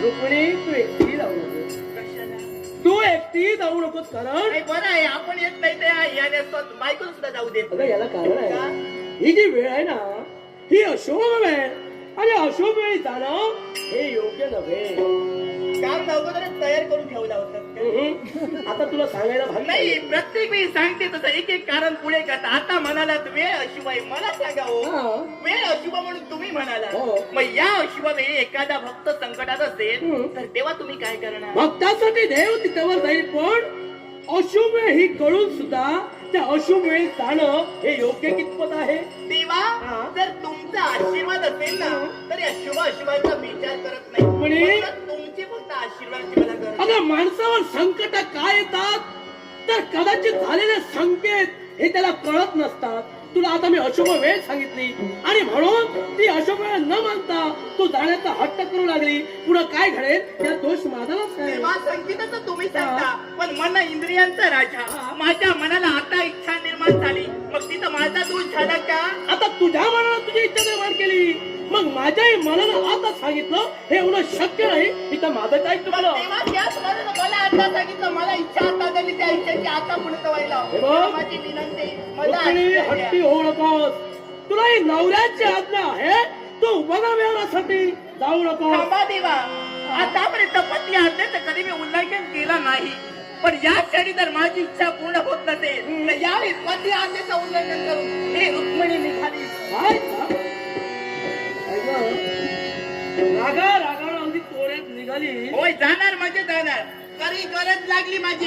रुक्मिणी तू एकटी जाऊ नकोस. तू एकटी जाऊ नकोस कारण बरं आहे आपण येत नाही ते याने बायकोला सुद्धा जाऊ देत. अगं याला कारण आहे. ही जी वेळ आहे ना ही अशुभ वेळ आणि अशुभ वेळी जाणं हे योग्य नव्हे. काम अगोदरच तयार करून ठेवला होता. आता तुला सांगायला भाग नाही प्रत्येक वेळी सांगते तसं एक एक कारण पुढे करता. आता म्हणालात वेळ अशुभ आहे मला सांगा हो. वेळ अशुभ म्हणून तुम्ही म्हणाला. हो. मग या अशुभ वेळी एखादा भक्त संकटात असेल तर तेव्हा तुम्ही काय करणार. भक्तासाठी देव तिच्यावर जाईल पण अशुभ वेळ ही कळून सुद्धा त्या अशुभ वेळी जाणं हे योग्य कितपत आहे. देवा जर तुमचा आशीर्वाद असेल ना तर या शुभ अशुभाचा विचार करत नाही. म्हणून तुमची फक्त आशीर्वादाची मला गरज. अगं माणसावर संकट काय येतात तर कदाचित झालेले संकेत हे त्याला कळत नसतात. तुला आता मी अशुभ वेळ सांगितली आणि म्हणून ती अशुभ वेळ न मानता तू जाण्याचा हट्ट करू लागली. पुढे काय घडेल त्या दोष माझाच आहे. तेव्हा संगीताचं तुम्ही सांगता पण मन इंद्रियांचा राजा. माझ्या मनाला आता इच्छा निर्माण झाली मग तिथं माझा दोष झाला का. आता तुझ्या मनाला तुझी इच्छा निर्माण केली मग माझ्याही मनाला आता सांगितलं हे एवढं शक्य नाही. इथं माझं काय तुम्हाला तेव्हा त्याच मनानं मला आता सांगितलं मला इच्छा आता झाली त्या इच्छेची आता पुढे व्हायला माझी विनंती. मला हट्टी होऊ नकोस. तुला ही नवऱ्याची आज्ञा आहे तू वनविहारासाठी जाऊ नकोस. थांबा देवा आतापर्यंत पती आज्ञेचं कधी मी उल्लंघन केलं नाही पण या क्षणी जर माझी इच्छा पूर्ण होत नसेल तर यावेळी पती आज्ञेचं उल्लंघन करून हे रुक्मिणी निघाली. रागा रागाला अगदी तोऱ्यात निघाली. होय जाणार म्हणजे जाणार तरी गरज लागली माझी.